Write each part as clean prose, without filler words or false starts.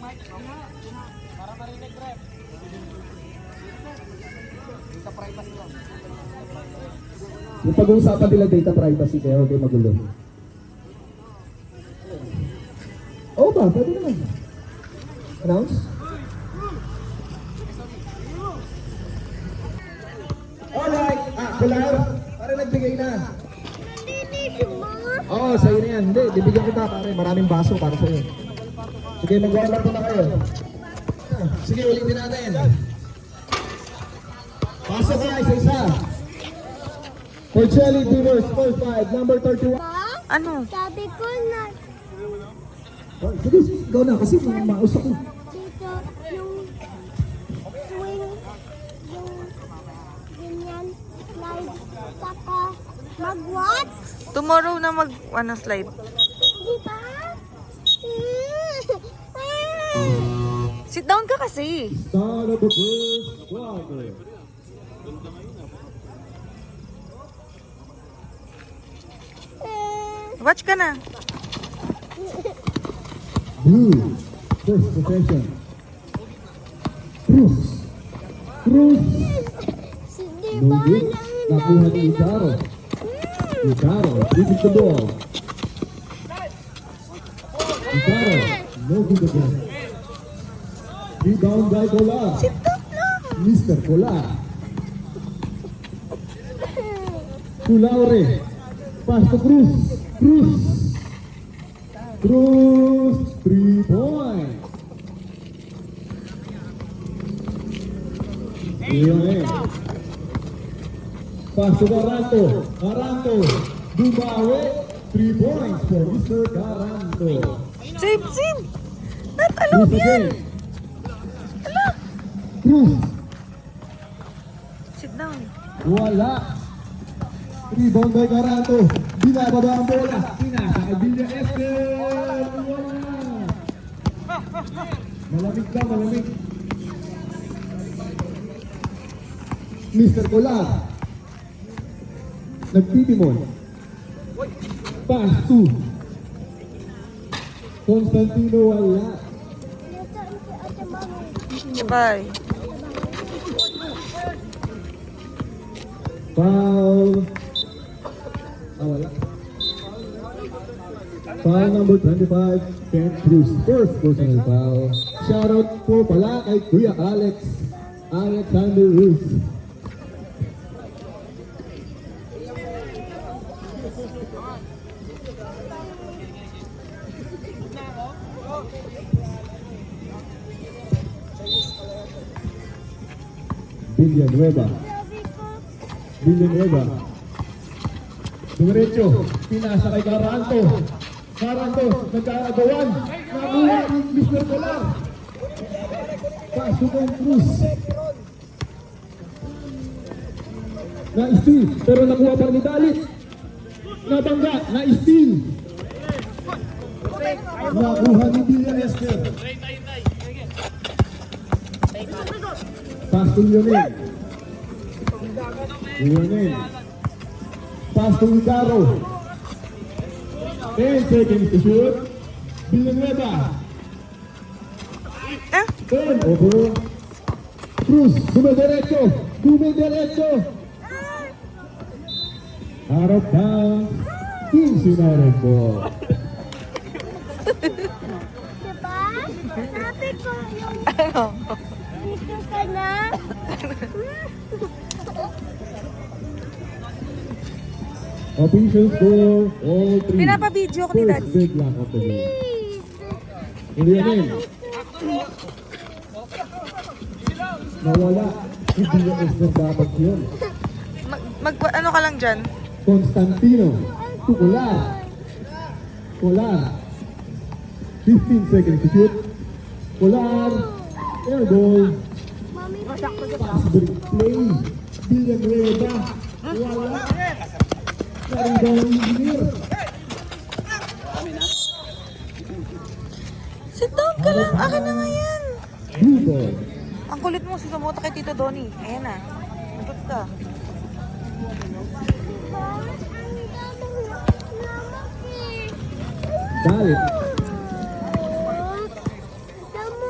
Para marinig, rep. Data privacy lang. Yung pag-uusapan nila data privacy kaya huwag kayo magulo. Oo ba? Pwede naman. Announce? Alright! Kular! Pare nagbigay na. Oo, sa'yo na yan. Hindi, bibigyan kita pare. Maraming baso para sa'yo. Sige, mag-warm up na kayo. Sige, ulitin natin. Pasok ka isa-isa. Porcelli Divers, first five, number 31. Ano? Sabi ko na Oh, sige, ikaw na kasi mausap ko. dito yung swing, yung ganyan, slide, saka mag-what? Tomorrow na slide. Di ba? Sit down ka kasi. Start of the first quarter. Watch ka na. Blue, first possession. Cruz. Cruz. Di No ba good. Nakuha ni Ijaro. Ijaro, giving the ball. Ijaro, no good again. Rebound by Colar. Sit down lang. Mr. Colar. Culaure. Pass to Cruz. Cruz. Cruz. 3 point. Iyon. Pass to Caranto. Caranto. Bumawi. 3 points for Mr. Caranto. Sim. Not Cruz allowed yan. again. Cruz. Sit down. Wala. Rebound by Caranto. Binababa ang bola. Pinasa kay Villa Esther. Wala. Malamig ka, malamig. Mr. Colar. Nagtitimon. Pass to Constantino. Wala. nasaan si Ate Mami? Sabay. Foul. Wala. Foul number 25, Ken Cruz. First personal foul. Shoutout po pala kay Kuya Alex. Alexander Ruiz. Villanueva. Sabi ko, Villanueva. Dumiretso. Pinasa kay Caranto. Caranto. Nagkagawan. Nakuha ni Mr. Colar. Pasukan Cruz. Na-steal. Pero nakuha pa ni Dalit. Nabangga. Na-steal. Nakuha ni Villa Esther. Pass to Lionel. Lionel. Pass to Icaro. 10 seconds to shoot. Villanueva. 10 over. Cruz. Dumidiretso. Dumidiretso. Harap down. Kings United ball. di ba? Sabi ko yung Ano? dito ka na. Official score, all three. Pinapa-video ko ni First Daddy. big block of the game. Please. Lionel. Nawala. Hindi na Esther dapat yun. Ano ka lang dyan? Constantino. To Colar. Colar. 15 seconds to shoot. Colar. Air ball. Mami, Pass break play. Villanueva. Wala. Naribang engineer. Sit down ka lang. Akin na nga yan. Blue ball. Ang kulit mo, susumunta kay Tito Donnie. Ayan na. Magot ka. ang daming lamak eh. Dalit. Damo.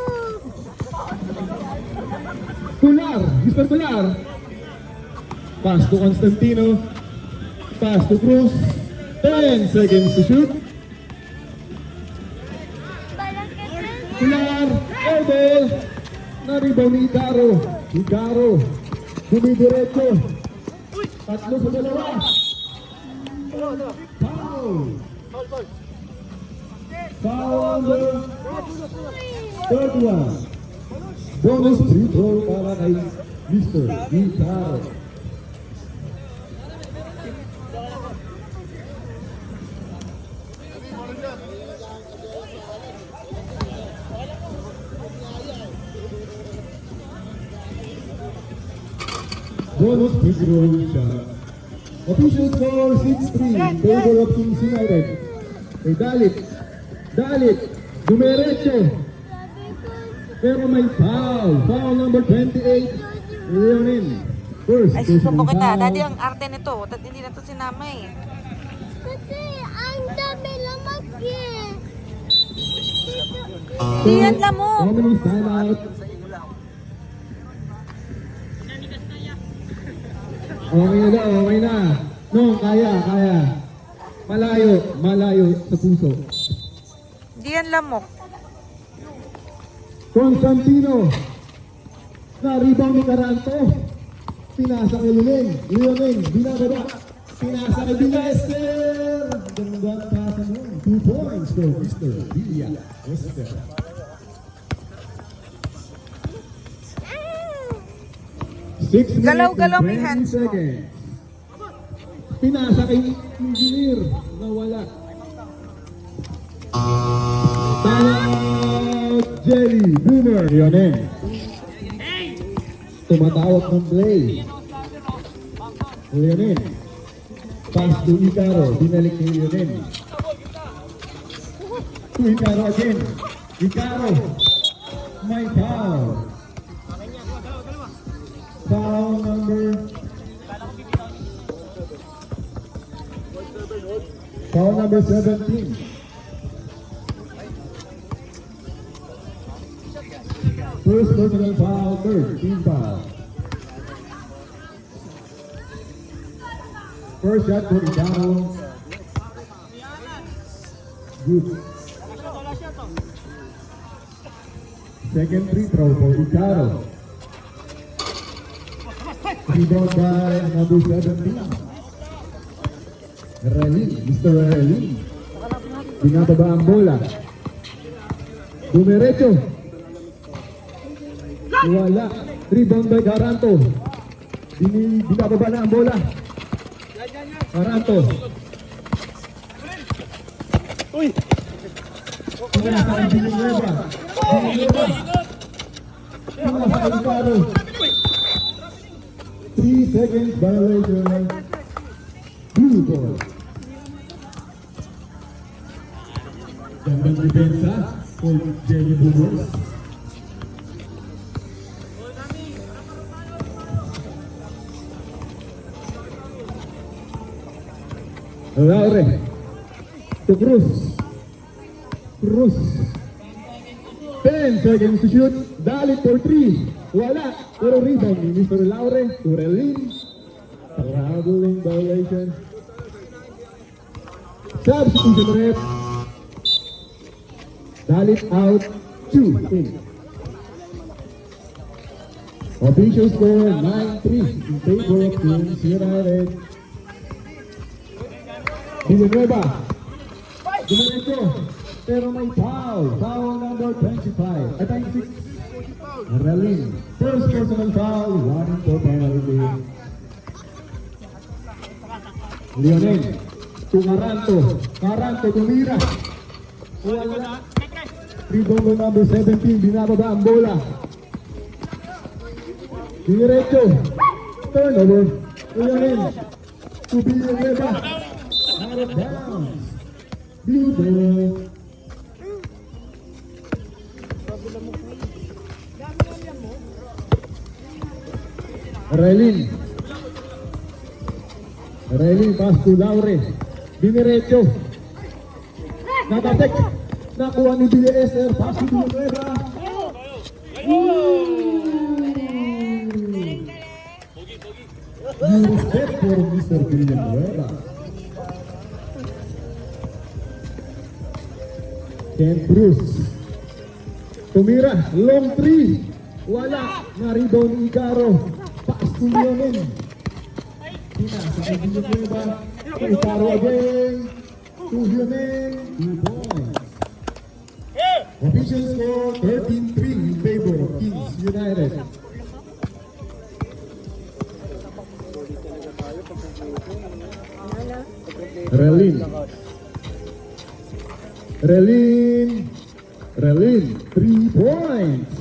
Mr. Pilar. Pass to Constantino. Pass to Cruz. 10 seconds to shoot. Pilar, air ball. Na-rebound ni Icaro. Icaro. Dumidiretso. Tatlo sa dalawa. Foul. Foul on the third one. Bonus free throw para kay Mr. Icaro. Bonus free throw shot. Official score 6-3 in favor of Kings United. Kay Dalit. Dalit. Dumiretso. Pero may foul. Foul number 28. Leonin. First. Ay, susubo personal kita. foul. Daddy, ang arte nito. Hindi na to sinama eh. Kasi ang dami lamang eh. Hindi yan lamok. Dominance timeout. Okay na. No, kaya. Malayo sa puso. Hindi yan lamok. Constantino. Na-rebound ni Caranto. Pinasa kay Leonin. Binababa. Pinasa kay Villa Esther. Ganda pasa mo. 2 points for Mr. Villa Esther. 6 Galaw-galaw may 20 hands mo. seconds. Pinasa kay Engineer. Nawala. Timeout Jelly Boomer. Leonin. Tumatawag ng play. Leonin. Pass to Icaro. Binalik ni Leonin. To Icaro again. Icaro. May foul. Foul number 17. First personal foul, third team foul. First shot for Icaro. Good. Second free throw for Icaro. Rebound by number 17. Relin, Mr. Relin. Binababa ang bola. Dumiretso. Wala. Rebound by Caranto. Binababa na ang bola. Caranto. Uy! Pinasa ang Villanueva. Pinasa ang Icaro. 3 seconds violation. Blue ball. Gandang depensa for Jelly Boomers. Laure. To Cruz. 10 seconds to shoot. Dalit for 3. Wala. Pero rebound ni Mr. Laure. To Relin. Traveling violation. Substitution rep. Dalit out. 2 in. Official score 9-3 in favor of Kings United. Villanueva. Dumiretso. Pero may foul. Foul number 25. At 26. Relin. First personal foul. 1 for penalty. Leonin. To Caranto. Caranto tumira. Wala. Rebound number 17. Binababa ang bola. Diretso. Turnover. Leonin. To Villanueva. Out of bounds. Blue ball. Relin. Relin pass to Laure. Diniretso. Nakatek. Nakuha ni Villa Esther. Pass to Villanueva. New step for Mr. Villanueva. Ken Cruz. Tumira, long three. Wala. Na-rebound ni Icaro. Pass to Lionel. Pinasa kay Villanueva. Icaro again. To Lionel. 2 points. Official score 13-3 in favor of Kings United. Relin, 3 points.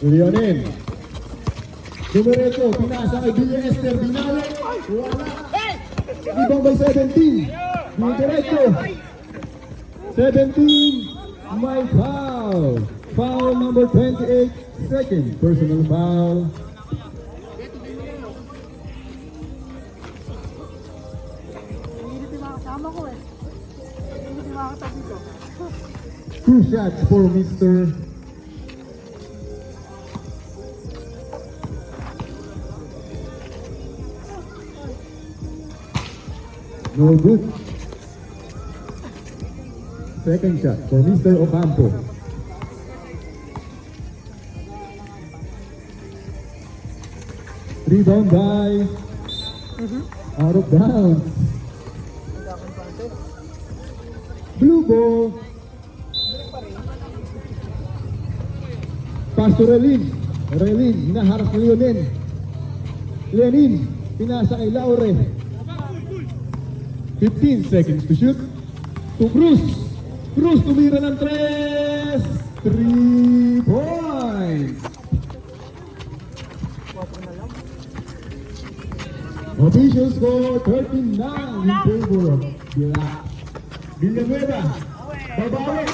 Lionel. Dumiretso, pinasa kay Villa Esther, binali. Wala. Ibang by 17. Dumiretso. 17, my foul. Foul number 28, second personal foul. Hindi yung mga kasama ko eh. Hindi yung mga katabi ko. 2 shots for Mr. No good. Second shot for Mr. Ocampo. Rebound by out of bounds. Blue ball. Pass to Relin. Relin, hinaharap ni Leonin. Leonin, pinasa kay Laure. 15 seconds to shoot. To Cruz. Cruz tumira ng 3. 3 points. Official score 39 in favor of Villanueva. Babawi.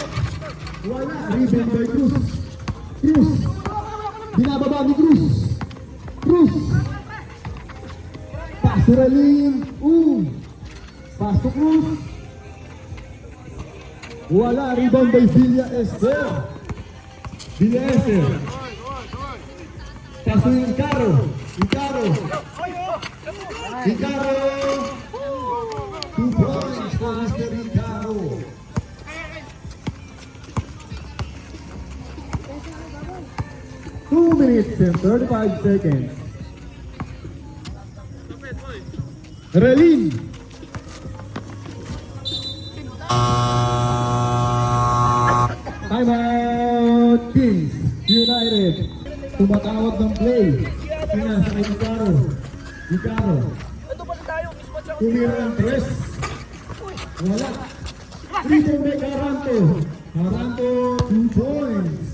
Wala. Rebound by Cruz. Cruz. Binababa ni Cruz. Cruz. Pass to Relin. Pass to Cruz. Wala. Rebound by Villa Esther. Villa Esther. Pass to Icaro. Icaro. 2 points for Mr. Icaro. Two minutes and 35 seconds. Relin. Timeout Kings United. Tumatawag ng play. Pinasa kay Icaro. Icaro. Tumira ng 3. Wala. Rebound by Caranto. Caranto, 2 points.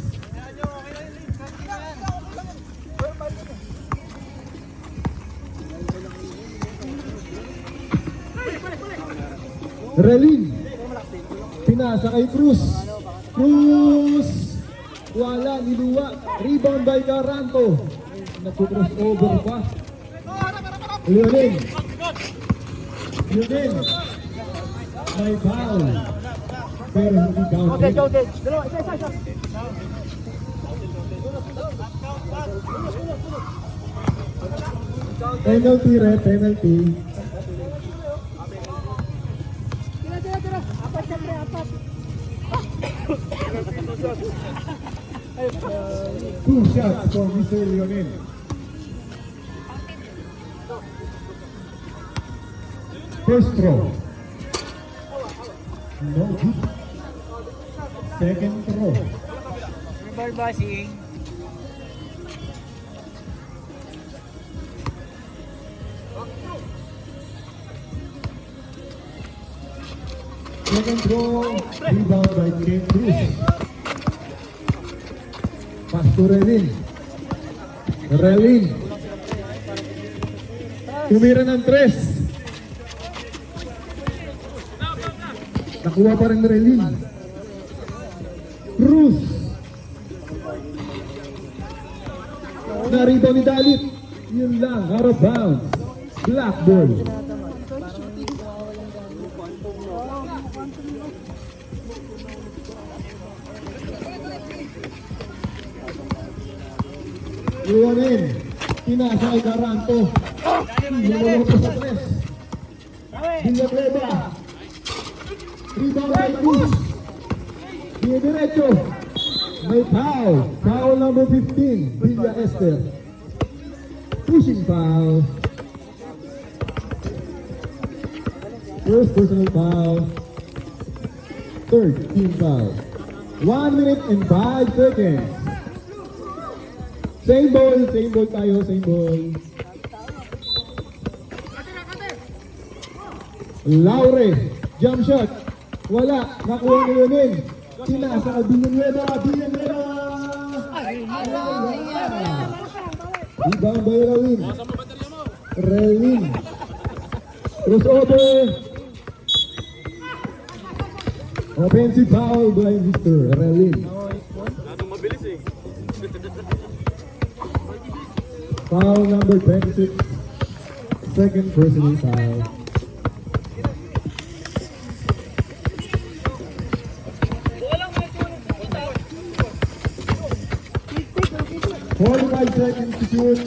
Relin. Pinasa kay Cruz. Cruz. Wala, niluwa. Rebound by Caranto. Nagpo-crossover pa. Lionel. Lionel. May foul. Pero hindi counted. Dalawa, isa. Penalty, penalty. Tira. Apat siyempre, apat. 2 shots for Mr. Lionel. First throw. No good. Second throw. Ball bossing. Second throw. Rebound by Ken Cruz. Pass to Relin. Relin. Tumira ng 3. Nakuha pa rin Relin. Cruz. Na-rebound ni Dalit. Yun lang, out of bounds. Black ball. Leonin. Pinasa kay Caranto. Lumulong sa tres. Villanueva. Rebound by Cruz. Diretso. May foul. Foul number 15. Villa Esther. Pushing foul. First personal foul. Third team foul. 1 minute and 5 seconds. Same ball tayo, same ball. Laure, jump shot. Wala, nakuha ni Leonin. Tinasa ka Villanueva. Rebound by Relin. Relin. Crossover. Offensive foul by Mr. Relin. Foul number 26. Second personal foul. Forty-five seconds to shoot.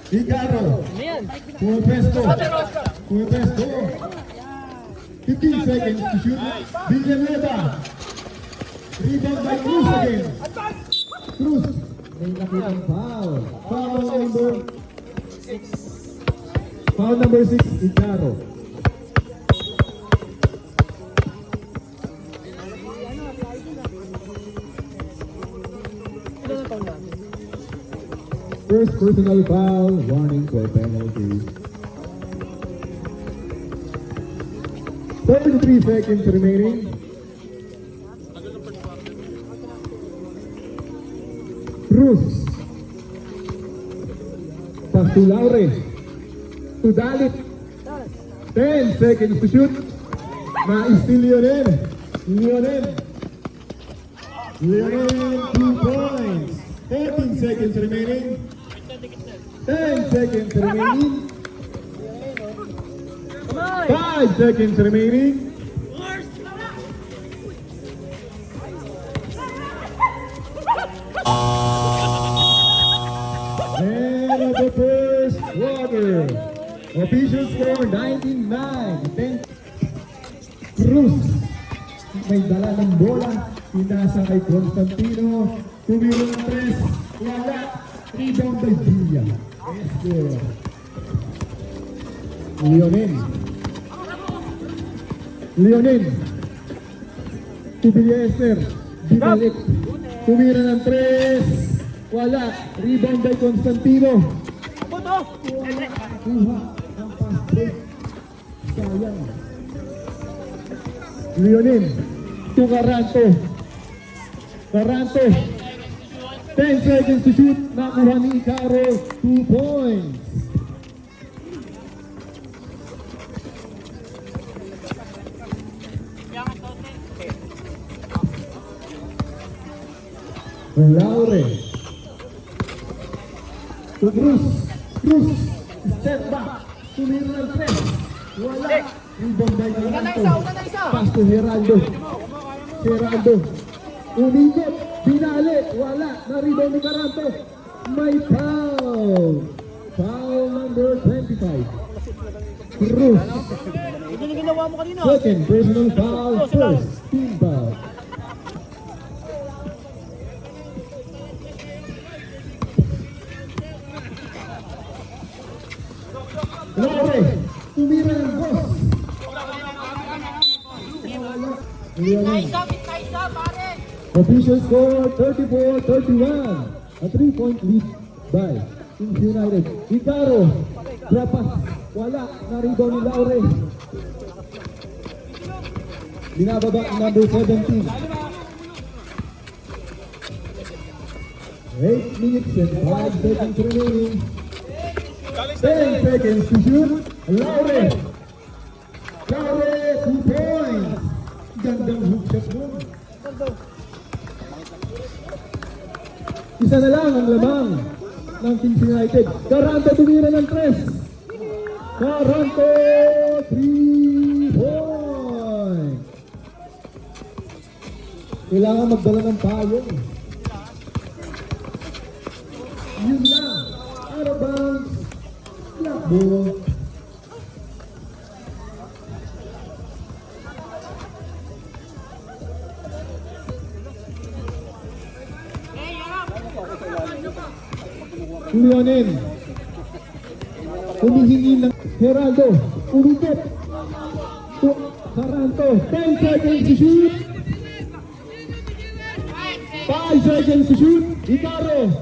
Hikaru. Puesto. 15 seconds to shoot. Villanueva. Rebound by Cruz again. Cruz. May nakitang foul. Foul number 6, Hikaru. First personal foul, warning for penalty. 33 seconds remaining. Cruz. Pass to Laure. To Dalit. 10 seconds to shoot. Na-steal Leonin. Leonin, 2 points. 14 seconds remaining. 10 seconds remaining. 5 seconds remaining. And of the first quarter, official score 19-9. Cruz, may dala ng bola, pinasa kay Constantino, tumiro ng 3, wala, rebound by Villa Esther. Leonin, to Villa Esther, binalik, tumira ng 3, wala, rebound by Constantino. Kuha ang pass break, sayang. Leonin, to Caranto. 10 seconds to shoot, nakuha ni Hikaru, 2 points. Laure. To Cruz, step back, tumira ng 3, wala, rebound by Caranto. Pass to Geraldo. Umikot, binali, wala, na-rebound ni Caranto. May foul. Foul number 25. Cruz. Second personal foul, first team foul. Laure, tumira ng boss. Official score 34-31. A 3-point lead by Kings United. Hikaru, drapas, wala, na-rebound ni Laure. Binababa number 17. 8 minutes and 5 seconds remaining. 10 seconds to shoot. Laure, 2 points. Gandang hook shot mo. Isa na lang ang lamang ng Kings United. Caranto tumira ng 3. Caranto, 3 points. Kailangan magdala ng payong. Yun lang. Out of bounds. Black ball. Leonin. Humihingi ng Geraldo. Umikot. To Caranto. 10 seconds to shoot. 5 seconds to shoot. Icaro.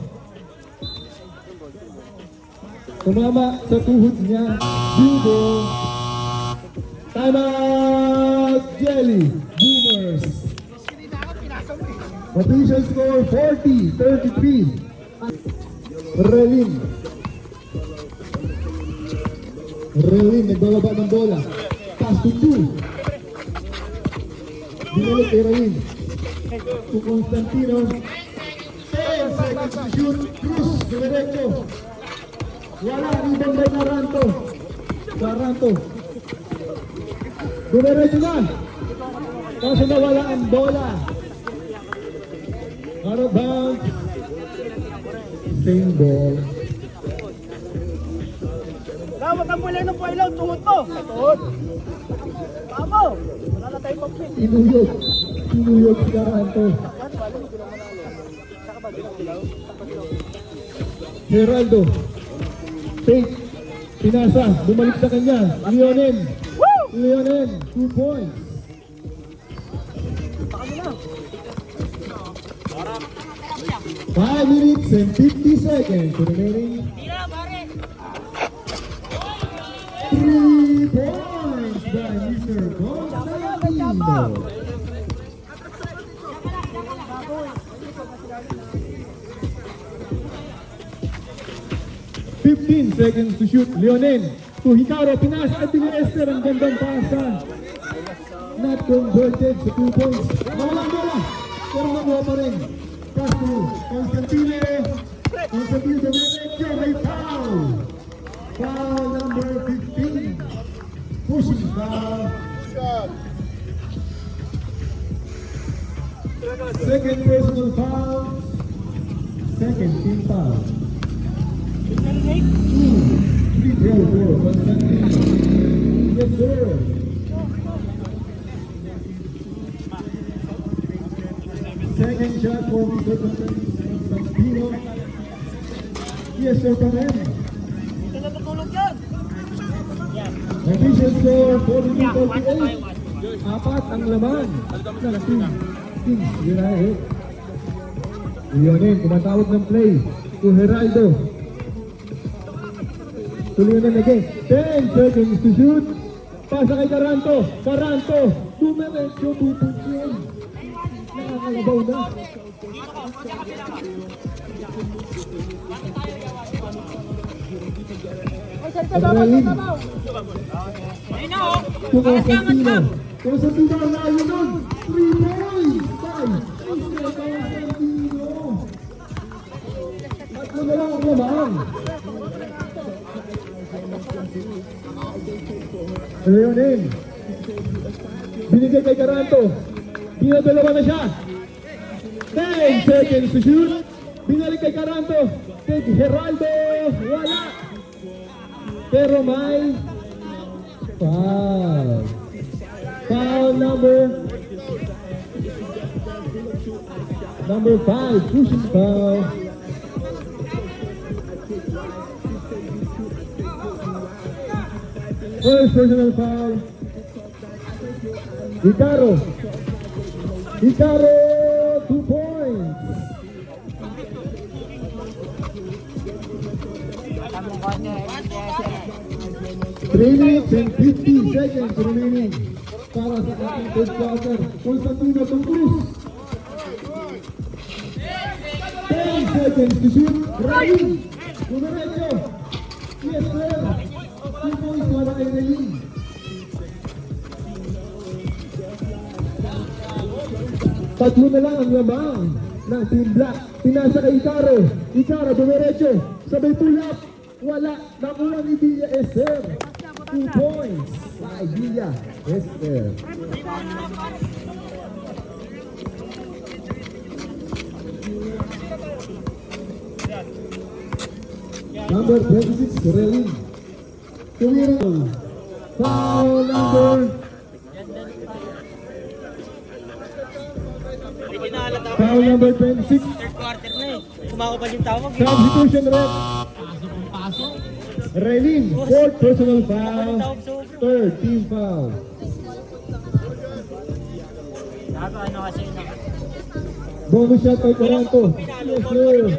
Tumama sa tuhod niya. Bubo. Time out. Jelly. Boomers. Official score 40-33. Relin. Relin, nagbababa ng bola. Pass to 2. Binalik kay Relin. To Constantino. 10 seconds to shoot. Cruz, diretso. Wala, rebound by Caranto. Caranto. Diretso na. Kasi nawala ang bola. Out of bounds. Same ball. Dapat ang pula ng pailaw, tuhod mo. Tuhod. Tama. Wala na tayong pag-pin. Inuyog. Inuyog si Caranto. Geraldo. Fake. Pinasa. Bumalik sa kanya. Leonin. Leonin. 2 points. 5 minutes and 50 seconds remaining. 3 points by Mr. Constantino. 15 seconds to shoot. Leonin to Hikaru. Pinasa at Esther. Ang gandang pasa. Not converted sa 2 points. Nawala ang bola. Pero nakuha pa rin. Pass to Constantino. Constantino Domenech. May foul. Foul number 15. Pushing foul. Second personal foul. Second team foul. 2, 3 throw for Constantino. Yes, sir. Second shot for Mr. Constantino. Yes, sir, pa rin. Hindi na tutulog yan. Official score 42-38. Apat ang laman ng team Kings United. Leonin, tumatawag ng play to Geraldo. To Leonin again. 10 seconds to shoot. Pasa kay Caranto. Caranto. Dumiretso, bubutsin. Nakakalabaw na. Relin. To Constantino. Constantino ang layo nun. 3 points. 5. Mr. Constantino. Tatlo na lang ang lamang. Leonin. Binigay kay Caranto. Dinadalawa na siya. 10 seconds to shoot. Binalik kay Caranto. Kay Geraldo. Wala. Pero may foul. Foul number 5. Pushing foul. First personal foul. Hikaru. Hikaru, 2 points. Three minutes and 50 seconds remaining para sa ating third quarter. Constantino Cruz. 10 seconds to shoot. Rain. Dumiretso. Yes, sir. 2 points para kay Rain. Tatlo na lang ang lamang ng Team Black. Pinasa kay Icaro. Icaro, dumiretso. Sabay pull up. Wala. Nakuha ni Villa Esther. 2 points by Villa Esther. Number 26, Relin. Tumira. Foul number. Foul number 26. Quarter na eh. Kumakapal yung tawag. Substitution rep. Relin, fourth personal foul. Third team foul. Ano kasi na. Bonus shot kay Coranto. Yes, sir.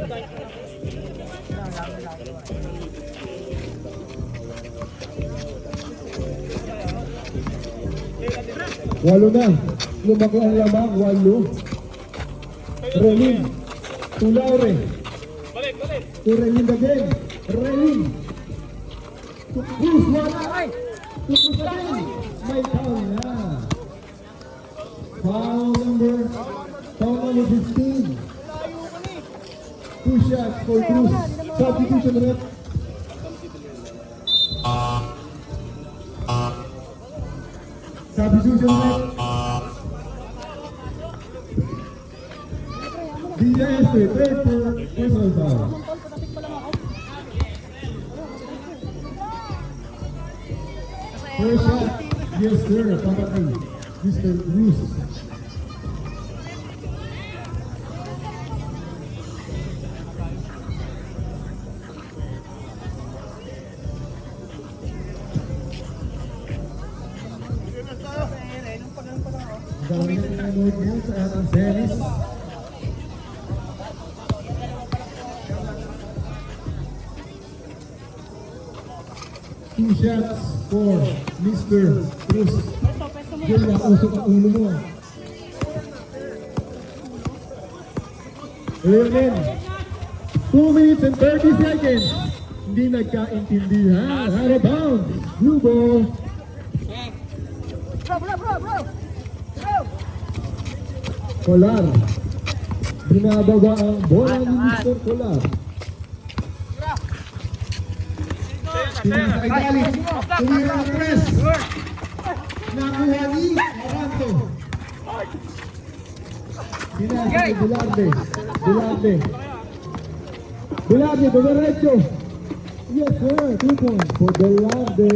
Walo na. Lumaki ang lamang. Walo. Relin. Tulaure. To Relin again. Relin. To Cruz. Wala. To Cruz again. May foul na. Foul number 15. Two shots for Cruz. Substitution rep. Substitution rep. DSP, third personal foul. First shot. Yes, sir. Pamatay. Mr. Cruz. Dami na nanonood ngayon sa atang series. Two shots for Mr. Cruz. Diyan na usok ang ulo mo. Leonin, 2 minutes and 30 seconds. Hindi nagkaintindihan. Out of bounds. Blue ball. Kolar. Binababa ang bola ni Mr. Kolar. Pinasa kay Galit. Tumira ang press. Nakuha ni Aranto. Pinasa kay Bularde. Bularde, Dogarecho. Yes sir, 2 points for Bularde.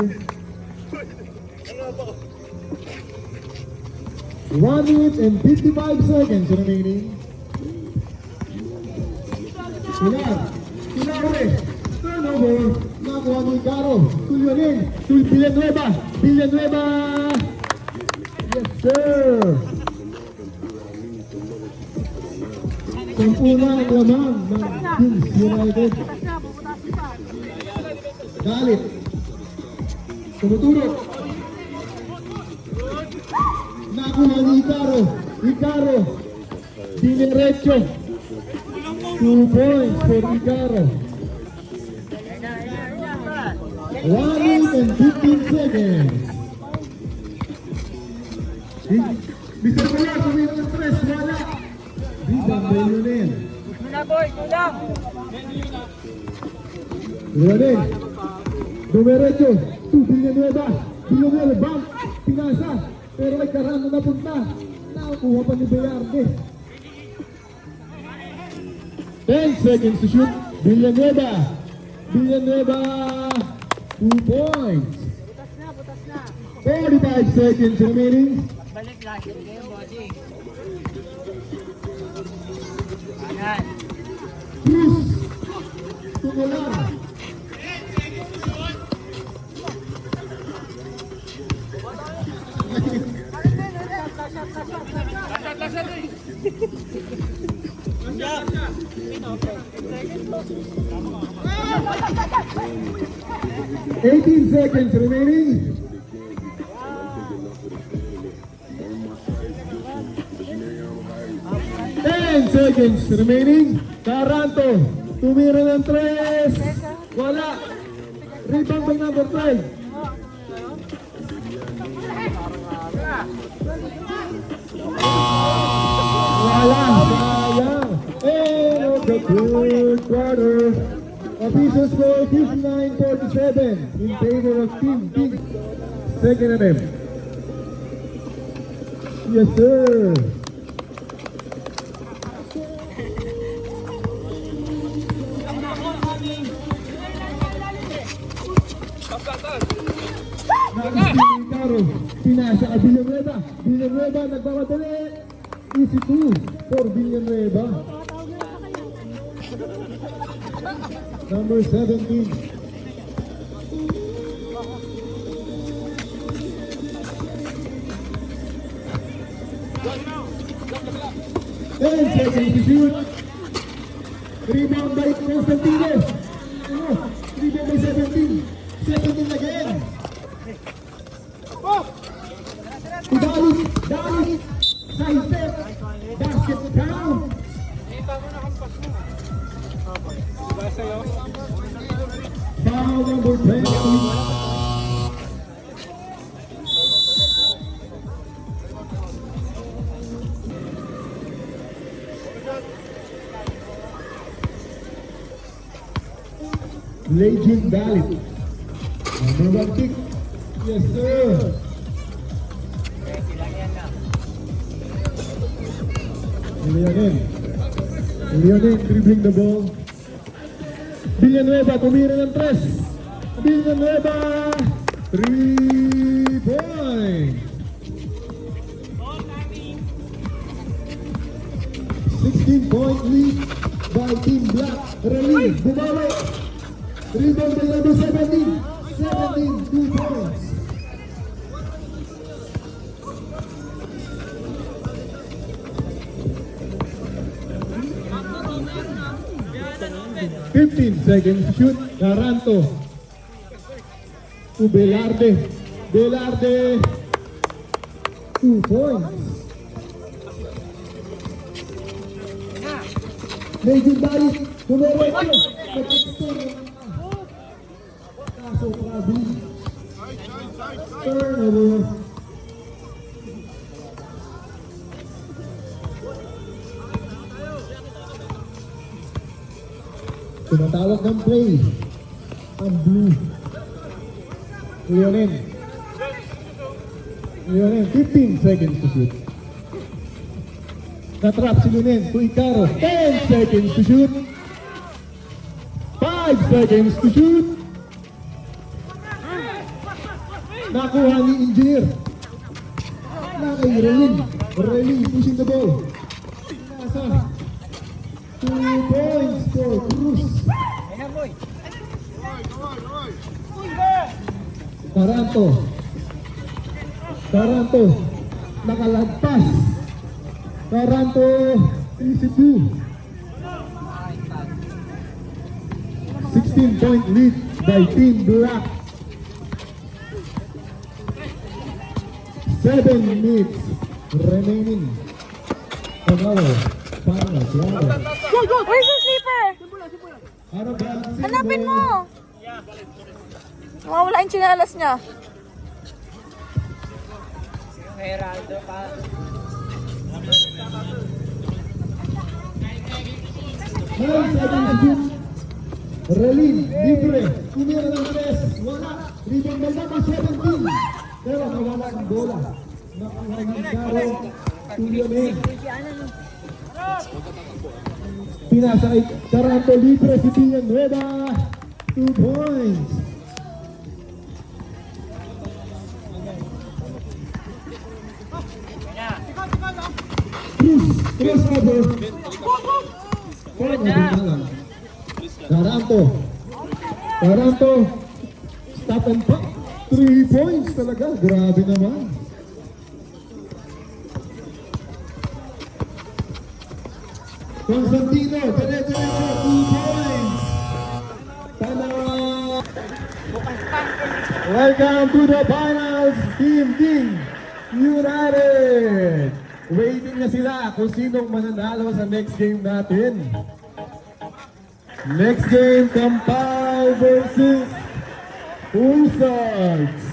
1 minute and 55 seconds remaining. Tulaure. Turnover. Nakuha ni Caro. Tulyo rin. Villanueva. Yes, sir. Sampuna ang lamang ng Kings United. Galit. Tumutulog. Nakuha ni Icaro. Dinerecho. 2 points for Icaro. 1 minute and 15 seconds. Mr. Kolar, tumira ng press. Wala. Rebound by Leonin. Leonin. Dinerecho. To Villanueva. Bump. Pinasa. Pero ay karano na punta. Nakuha pa ni Bayarde. 10 seconds to shoot. Villanueva. 2 points. 45 seconds remaining. Balik last year kayo, bossing. Ayan. Cruz. Tumular. Eighteen seconds remaining. Ten seconds remaining. Taranto. Tumira ng 3. Wala. Rebound by number 12. Wala. Sayang. End of the third quarter. Official score 59-47 in favor of Team Kings. Second attempt. Yes, sir. Nag-steal ni Caro. Pinasa ka Villanueva. Villanueva nagmamadali. Easy 2 for Villanueva. Number 17. Ten seconds to shoot. Rebound by Constantino. Rebound by 17. 17 again. Dali. Side step. Basket count. Foul number 10. Legend Dalit. Number 1 pick. Yes, sir. Leonin dribbling the ball. Villanueva tumira ng 3. Villanueva 3 points. 16-point lead by Team Black. Rally, bumawi. Rebound by number 17. 17, 2 points. Fifteen seconds to shoot. Taranto. To Velarde. Velarde. 2 points. Legend Dalit. Tumerecho. Mag-extend. Kaso Krabi. Turnover. Tumatawag ng play ang blue. Leonin. 15 seconds to shoot. Natrap si Leonin to Icaro. 10 seconds to shoot. 5 seconds to shoot. Nakuha ni Engineer. Na kay Relin. Relin pushing the ball. Nasa 2 points for Cruz. Taranto. Nakalagpas. Taranto. Easy 2. 16-point lead by Team Black. 7 minutes remaining on our final quarter. Where's your sleeper? Arabang Hanapin mo! Mawawala yung chinalas niya. Relin, libre, kumira ng 3, wala, rebound by number 17, pero nawala ang bola, nakuha ng Caro, Tulionin. Pinasa kay Taranto, libre si Villanueva, 2 points. Crossover. Taranto. Stop and pop. 3 points talaga. Grabe naman. Constantino. Dire-diretso. 2 points. Tanawa. Welcome to the finals. Team King United. Waiting na sila kung sinong mananalo sa next game natin. Next game, Kampal versus Usards.